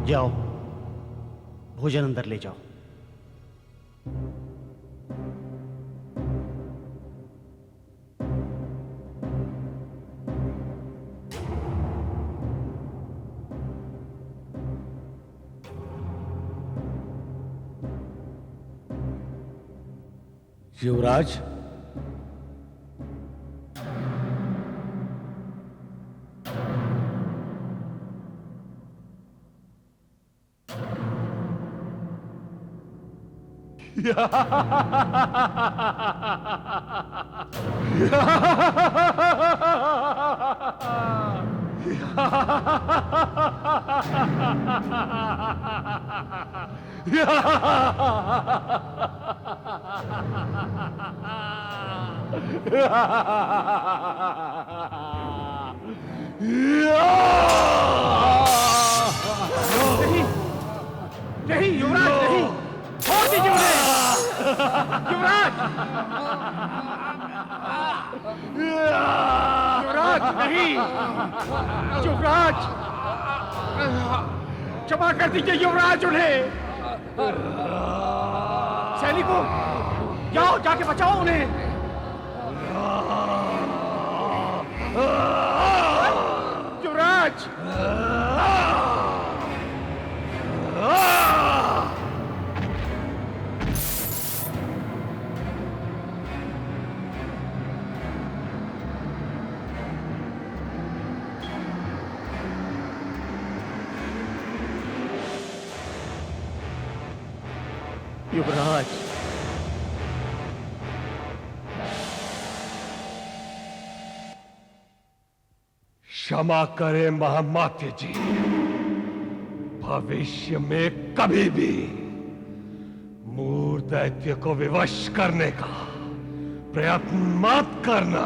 जाओ, भोजन अंदर ले जाओ। युवराज, नहीं, नहीं युवराज, नहीं, छोड़ दीजिए उन्हें। युवराज, युवराज नहीं, युवराज, क्षमा कर दीजिए युवराज उन्हें। सैनिकों, जाओ, जाके बचाओ उन्हें। युवराज, युवराज, क्षमा करें महामात्य जी, भविष्य में कभी भी मूर दैत्य को विवश करने का प्रयत्न मत करना।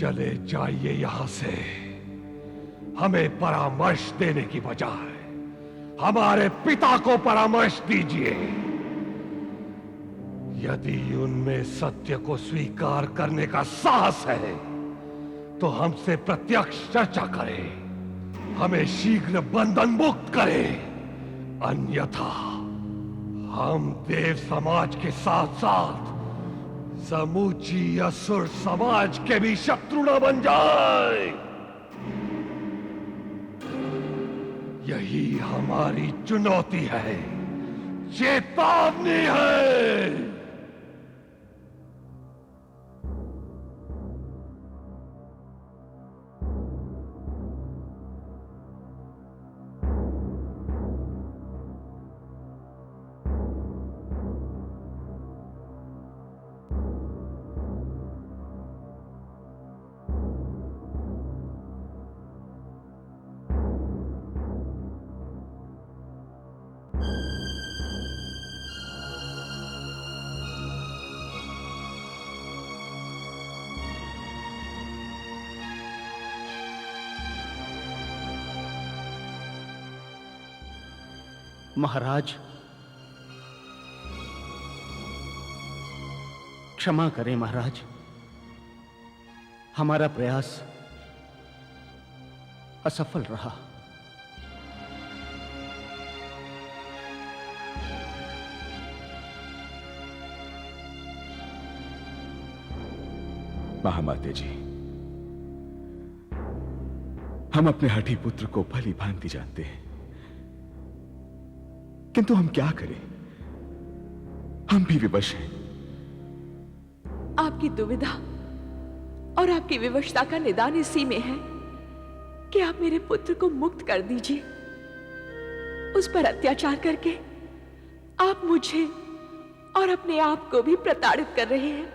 चले जाइए यहां से। हमें परामर्श देने की बजाय हमारे पिता को परामर्श दीजिए। यदि उनमें सत्य को स्वीकार करने का साहस है तो हमसे प्रत्यक्ष चर्चा करें, हमें शीघ्र बंधन मुक्त करें। अन्यथा हम देव समाज के साथ साथ समूची असुर समाज के भी शत्रु न बन जाए। यही हमारी चुनौती है, चेतावनी है। महाराज, क्षमा करें महाराज, हमारा प्रयास असफल रहा। महामाते जी, हम अपने हठी पुत्र को भली भांति जानते हैं, किंतु हम क्या करें? हम भी विवश हैं। आपकी दुविधा और आपकी विवशता का निदान इसी में है कि आप मेरे पुत्र को मुक्त कर दीजिए। उस पर अत्याचार करके आप मुझे और अपने आप को भी प्रताड़ित कर रहे हैं।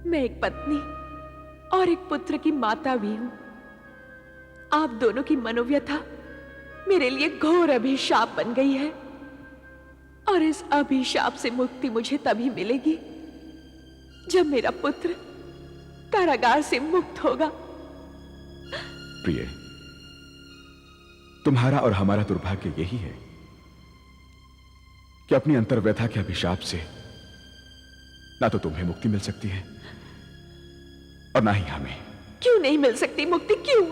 मैं एक पत्नी और एक पुत्र की माता भी हूं। आप दोनों की मनोव्यथा मेरे लिए घोर अभिशाप बन गई है, और इस अभिशाप से मुक्ति मुझे तभी मिलेगी जब मेरा पुत्र कारागार से मुक्त होगा। प्रिय, तुम्हारा और हमारा दुर्भाग्य यही है कि अपनी अंतर्व्यथा के अभिशाप से ना तो तुम्हें मुक्ति मिल सकती है और ना ही हमें। क्यों नहीं मिल सकती मुक्ति? क्यों?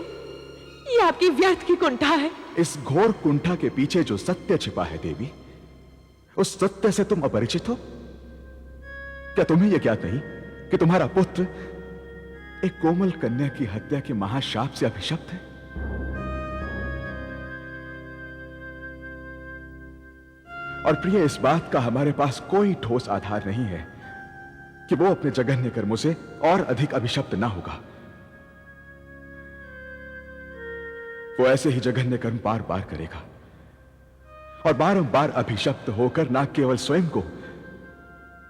ये आपकी व्यर्थ की कुंठा है। इस घोर कुंठा के पीछे जो सत्य छिपा है देवी, उस सत्य से तुम अपरिचित हो? क्या तुम्हें यह ज्ञात नहीं कि तुम्हारा पुत्र एक कोमल कन्या की हत्या के महाशाप से अभिशप्त है? और प्रिय, इस बात का हमारे पास कोई ठोस आधार नहीं है कि वो अपने जघन्य कर्मों से और अधिक अभिशप्त ना होगा। वो ऐसे ही जघन्य कर्म बार बार करेगा और बारंबार अभिशप्त होकर ना केवल स्वयं को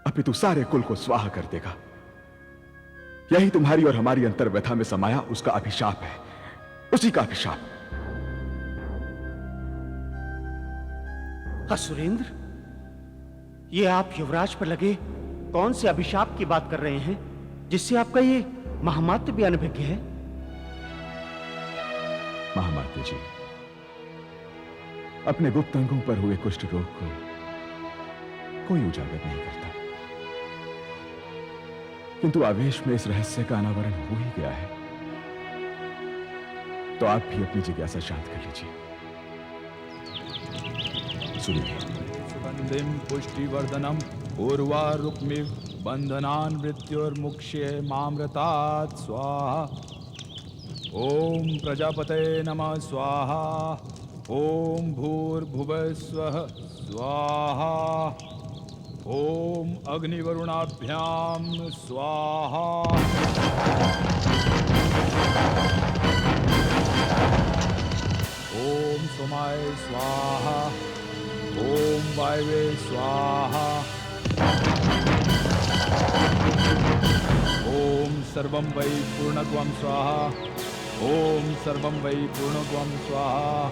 अपितु सारे कुल को स्वाहा कर देगा। यही तुम्हारी और हमारी अंतर्व्यथा में समाया उसका अभिशाप है, उसी का अभिशाप। सुरेंद्र, ये आप युवराज पर लगे कौन से अभिशाप की बात कर रहे हैं जिससे आपका ये महामात्र भी अनभिज्ञ है? महामात्र जी, अपने गुप्त अंगों पर हुए कुष्ठ रोग को कोई उजागर नहीं करता, किंतु आवेश में इस रहस्य का अनावरण हो ही गया है। तो आप भी अपनी जिज्ञासा शांत कर लीजिए। सुनिए। सुगंधिम पुष्टिवर्धनम उर्वारुक्मिव बंधनान मृत्युर्मुक्ष्ये मामृतात् स्वाहा। ओम प्रजापते नमः स्वाहा। ओम भूर्भुवः स्वः स्वाहा। ओम अग्निवरुणाभ्याम स्वाहा। ओम सोमाय स्वाहा। ओम वायवे स्वाहा। ओम सर्वं वै पूर्णत्वं स्वाहा। ओम सर्वं वै पूर्णत्वं स्वाहा।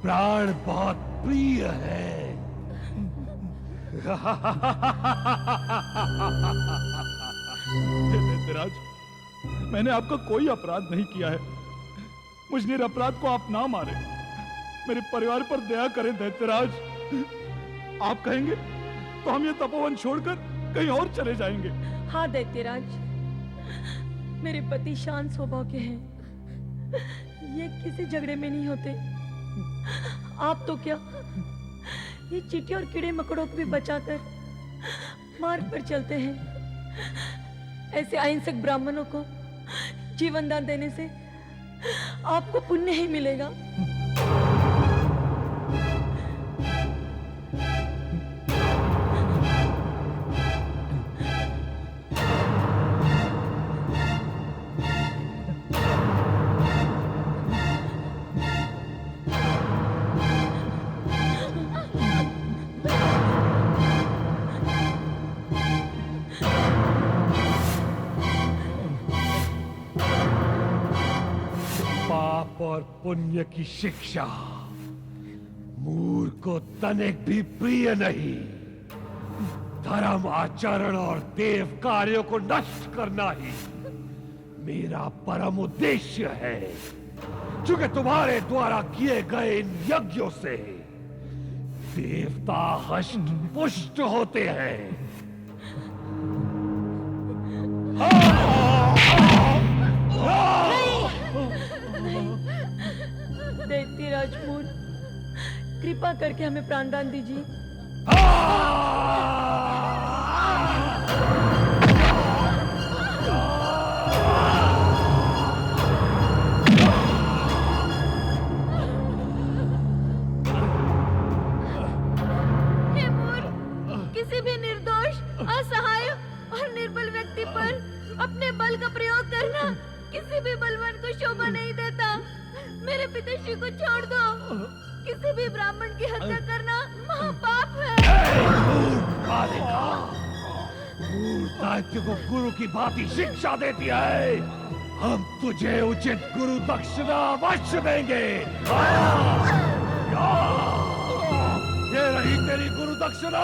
प्राण बहुत प्रिय है। दैत्यराज, मैंने आपका कोई अपराध नहीं किया है। मुझ निरपराध को आप ना मारे, मेरे परिवार पर दया करें दैत्यराज। आप कहेंगे तो हम ये तपोवन छोड़कर कहीं और चले जाएंगे। हाँ दैत्यराज, मेरे पति शांत स्वभाव के हैं, ये किसी झगड़े में नहीं होते। आप तो क्या, ये चींटी और कीड़े मकोड़ों को भी बचाकर मार्ग पर चलते हैं। ऐसे अहिंसक ब्राह्मणों को जीवन दान देने से आपको पुण्य ही मिलेगा। पाप और पुण्य की शिक्षा मूर्ख को तनिक भी प्रिय नहीं। धर्म आचरण और देव कार्यों को नष्ट करना ही मेरा परम उद्देश्य है। क्योंकि तुम्हारे द्वारा किए गए इन यज्ञों से देवता हष्ट पुष्ट होते हैं। दैत्य राजमूल, कृपा करके हमें प्राणदान दीजिए। हे मूर्ख, किसी भी निर्दोष, असहाय और निर्बल व्यक्ति पर अपने बल का प्रयोग करना किसी भी बलवान को शोभा नहीं देता। मेरे पिताश्री को छोड़ दो। किसी भी ब्राह्मण की हत्या करना महापाप है। दैत्य को गुरु की भांति शिक्षा देती है। हम तुझे उचित गुरु दक्षिणा अवश्य देंगे। ये रही तेरी गुरु दक्षिणा।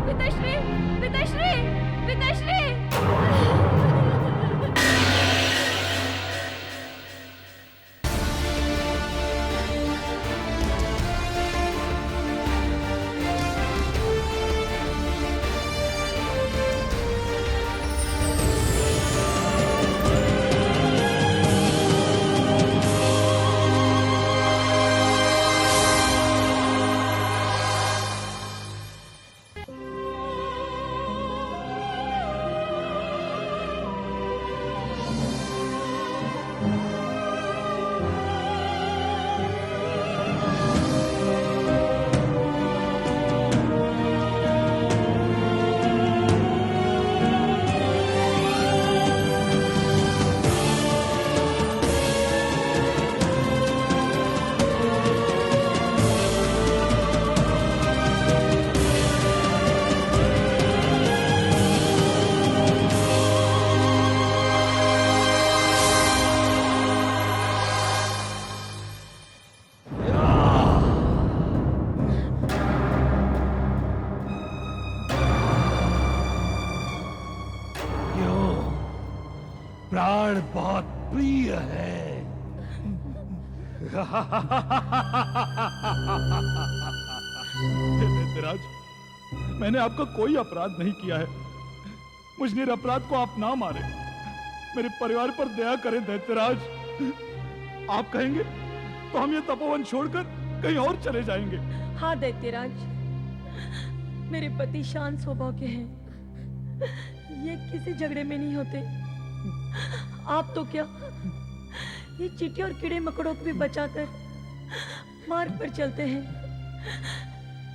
पिताश्री, पिताश्री, पिताश्री। प्राण बहुत प्रिय है। हे दैत्यराज, मैंने आपका कोई अपराध नहीं किया है। मुझ निरपराध को आप ना मारे। मेरे परिवार पर दया करें दैत्यराज। आप कहेंगे तो हम ये तपोवन छोड़कर कहीं और चले जाएंगे। हाँ दैत्यराज, मेरे पति शांत स्वभाव के हैं। ये किसी झगड़े में नहीं होते। आप तो क्या, ये चींटी और कीड़े मकोड़ों को भी बचाकर मार्ग पर चलते हैं।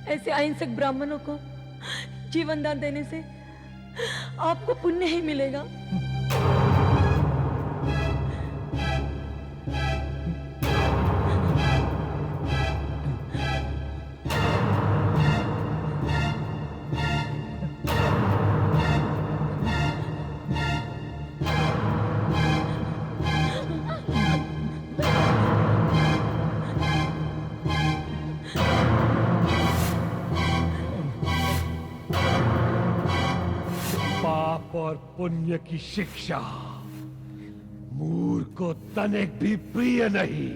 ऐसे अहिंसक ब्राह्मणों को जीवन दान देने से आपको पुण्य ही मिलेगा। और पुण्य की शिक्षा मूर्ख को तनिक भी प्रिय नहीं।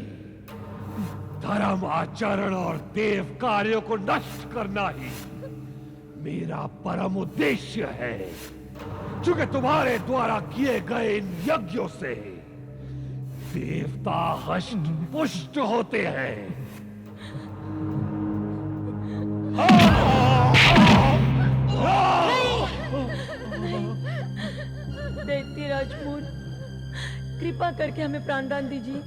धर्म आचरण और देव कार्यों को नष्ट करना ही मेरा परम उद्देश्य है। क्योंकि तुम्हारे द्वारा किए गए इन यज्ञों से देवता हष्ट पुष्ट होते हैं। दैत्य राजमूल, कृपा करके हमें प्राणदान दीजिए।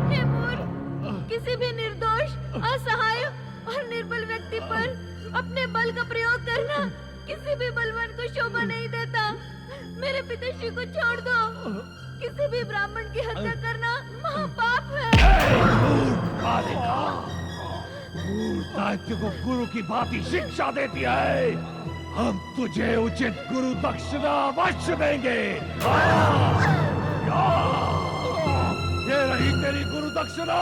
हे मूर्ख, किसी भी निर्दोष, असहाय और निर्बल व्यक्ति पर अपने बल का प्रयोग करना किसी भी बलवान को शोभा नहीं देता। मेरे पिताश्री को छोड़ दो। किसी भी ब्राह्मण की हत्या करना महापाप है। दैत्य को गुरु की भांति शिक्षा देती है। हम तुझे उचित गुरु दक्षिणा अवश्य देंगे। ये रही तेरी गुरु दक्षिणा।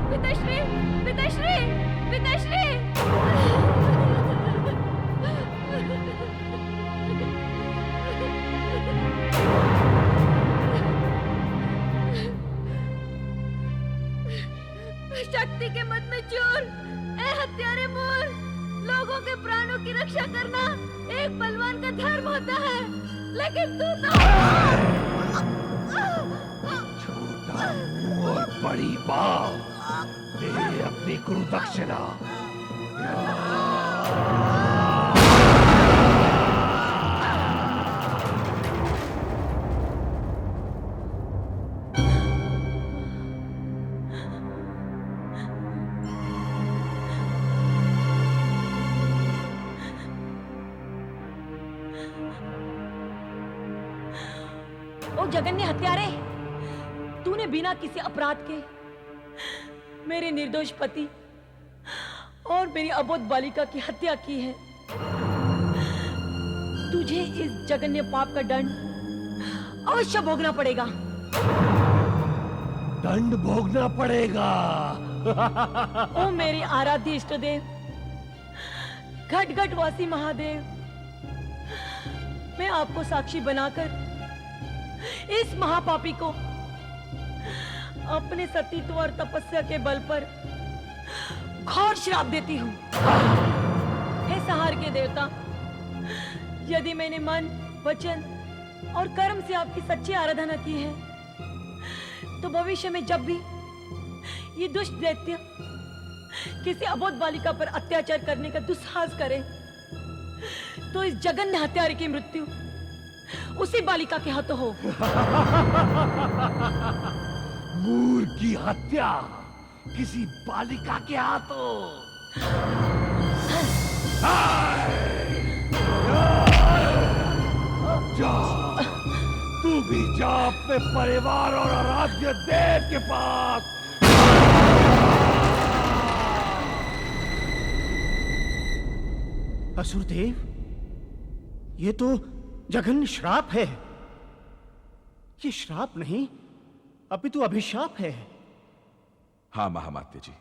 पिताश्री, पिताश्री, पिताश्री। शक्ति के मत में चोर, ए हत्यारे मोर, लोगों के प्राणों की रक्षा करना एक बलवान का धर्म होता है, लेकिन तू तो छोटा और बड़ी बात, दे अपनी गुरु दक्षिणा। ओ जघन्य हत्यारे, तूने बिना किसी अपराध के मेरे निर्दोष पति और मेरी अबोध बालिका की हत्या की है। तुझे इस जघन्य पाप का दंड अवश्य भोगना पड़ेगा। दंड भोगना पड़ेगा। ओ मेरे आराध्य इष्ट देव, घट घट वासी महादेव, मैं आपको साक्षी बनाकर इस महापापी को अपने सतीत्व और तपस्या के बल पर घोर श्राप देती हूँ। हे संहार के देवता, यदि मैंने मन, वचन और कर्म से आपकी सच्ची आराधना की है, तो भविष्य में जब भी ये दुष्ट दैत्य किसी अबोध बालिका पर अत्याचार करने का दुस्साहस करे, तो इस जघन्य हत्यारे की मृत्यु उसी बालिका के हाथों हो। मूर की हत्या किसी बालिका के हाथों। जा, तू भी जा अपने परिवार और आराध्य देव के पास। असुरदेव, ये तो जघन्य श्राप है। ये श्राप नहीं, अपितु अभिशाप है। हां महामात्य जी,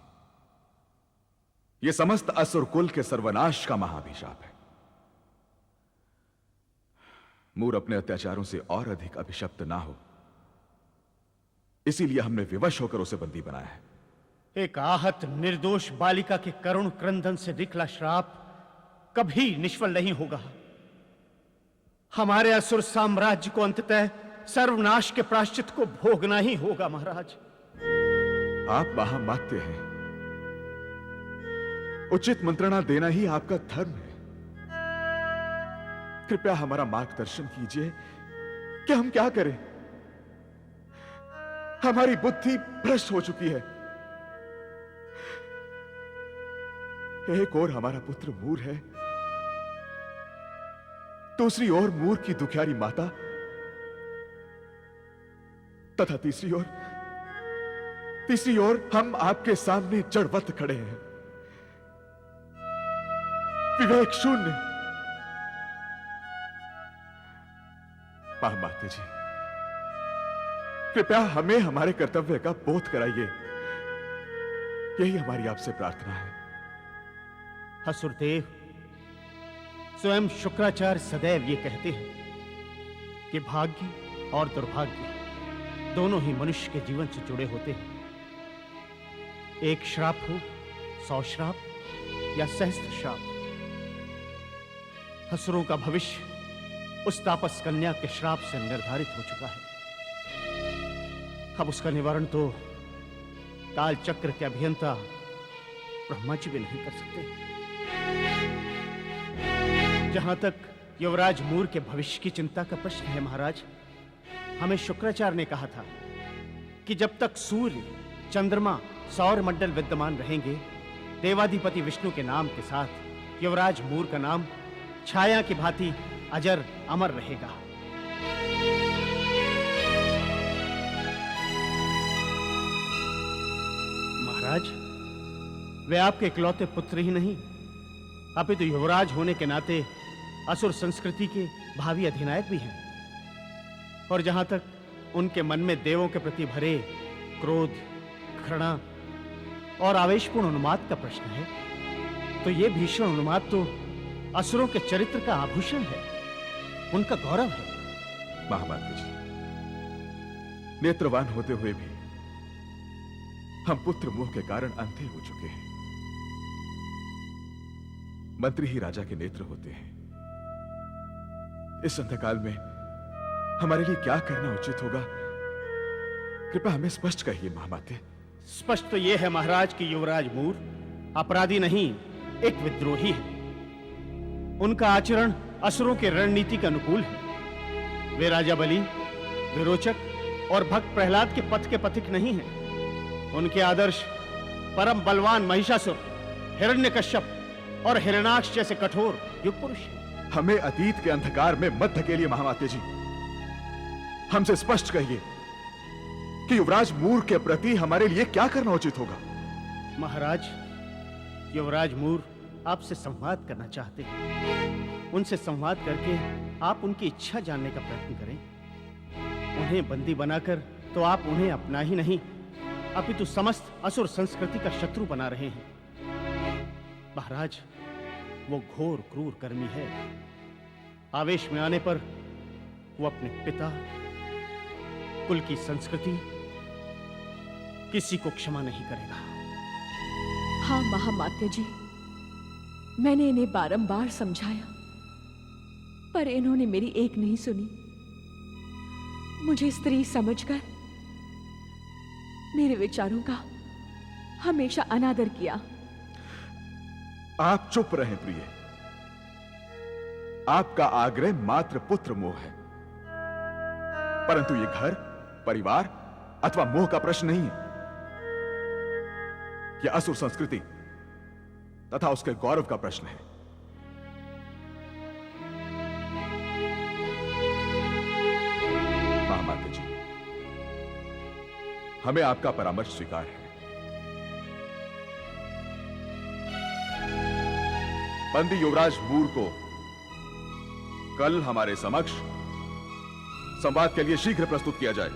ये समस्त असुर कुल के सर्वनाश का महाअभिशाप है। मूर अपने अत्याचारों से और अधिक अभिशप्त ना हो, इसीलिए हमने विवश होकर उसे बंदी बनाया है। एक आहत निर्दोष बालिका के करुण क्रंदन से निकला श्राप कभी निष्फल नहीं होगा। हमारे असुर साम्राज्य को अंततः सर्वनाश के प्रायश्चित को भोगना ही होगा। महाराज, आप महामात्य हैं, उचित मंत्रणा देना ही आपका धर्म है। कृपया हमारा मार्गदर्शन कीजिए कि हम क्या करें। हमारी बुद्धि भ्रष्ट हो चुकी है। एक ओर हमारा पुत्र मूर है, दूसरी ओर मूर की दुखियारी माता, तथा तीसरी ओर हम आपके सामने जड़वत खड़े हैं, विवेक शून्य। महामात्य जी, कृपया हमें हमारे कर्तव्य का बोध कराइए, यही हमारी आपसे प्रार्थना है। असुरदेव, स्वयं शुक्राचार्य सदैव ये कहते हैं कि भाग्य और दुर्भाग्य दोनों ही मनुष्य के जीवन से जुड़े होते हैं। एक श्राप हो, 100 श्राप या सहस्त्र श्राप, असुरों का भविष्य उस तापस कन्या के श्राप से निर्धारित हो चुका है। अब उसका निवारण तो काल चक्र के अभियंता ब्रह्मा जी भी नहीं कर सकते। जहां तक युवराज मूर के भविष्य की चिंता का प्रश्न है महाराज, हमें शुक्राचार्य ने कहा था कि जब तक सूर्य, चंद्रमा, सौर मंडल विद्यमान रहेंगे, देवाधिपति विष्णु के नाम के साथ युवराज मूर का नाम छाया की भांति अजर अमर रहेगा। महाराज, वे आपके इकलौते पुत्र ही नहीं, अपितु युवराज होने के नाते असुर संस्कृति के भावी अधिनायक भी हैं। और जहां तक उनके मन में देवों के प्रति भरे क्रोध, घृणा और आवेशपूर्ण उन्माद का प्रश्न है, तो यह भीषण उन्माद तो असुरों के चरित्र का आभूषण है, उनका गौरव है। महामाते जी, नेत्रवान होते हुए भी हम पुत्र मोह के कारण अंधे हो चुके हैं। मंत्री ही राजा के नेत्र होते हैं। इस अंधकाल में हमारे लिए क्या करना उचित होगा, कृपया हमें स्पष्ट कहिए महामाते। स्पष्ट तो यह है महाराज कि युवराज मूर अपराधी नहीं, एक विद्रोही है। उनका आचरण असुरों के रणनीति के अनुकूल है। वे राजा बलि, विरोचक और भक्त प्रहलाद के पथ के पथिक नहीं हैं। उनके आदर्श परम बलवान महिषासुर, हिरण्यकश्यप और हिरण्याक्ष जैसे कठोर युग पुरुष हैं। हमें अतीत के अंधकार में मत धकेलिए महामाते जी। हमसे स्पष्ट कहिए कि युवराज मूर के प्रति हमारे लिए क्या करना उचित होगा। महाराज, युवराज मूर आपसे संवाद करना चाहते हैं। उनसे संवाद करके आप उनकी इच्छा जानने का प्रयत्न करें। उन्हें बंदी बनाकर तो आप उन्हें अपना ही नहीं, अपितु समस्त असुर संस्कृति का शत्रु बना रहे हैं। महाराज, वो घोर क्रूर कर्मी है। आवेश में आने पर वो अपने पिता, कुल की संस्कृति, किसी को क्षमा नहीं करेगा। हाँ महामात्य जी, मैंने इन्हें बारंबार समझाया, पर इन्होंने मेरी एक नहीं सुनी। मुझे स्त्री समझकर मेरे विचारों का हमेशा अनादर किया। आप चुप रहें प्रिय। आपका आग्रह मात्र पुत्र मोह है, परंतु यह घर, परिवार अथवा मोह का प्रश्न नहीं है। यह असुर संस्कृति तथा उसके गौरव का प्रश्न है। महामाते जी, हमें आपका परामर्श स्वीकार है। बंदी युवराज मूर को कल हमारे समक्ष संवाद के लिए शीघ्र प्रस्तुत किया जाए।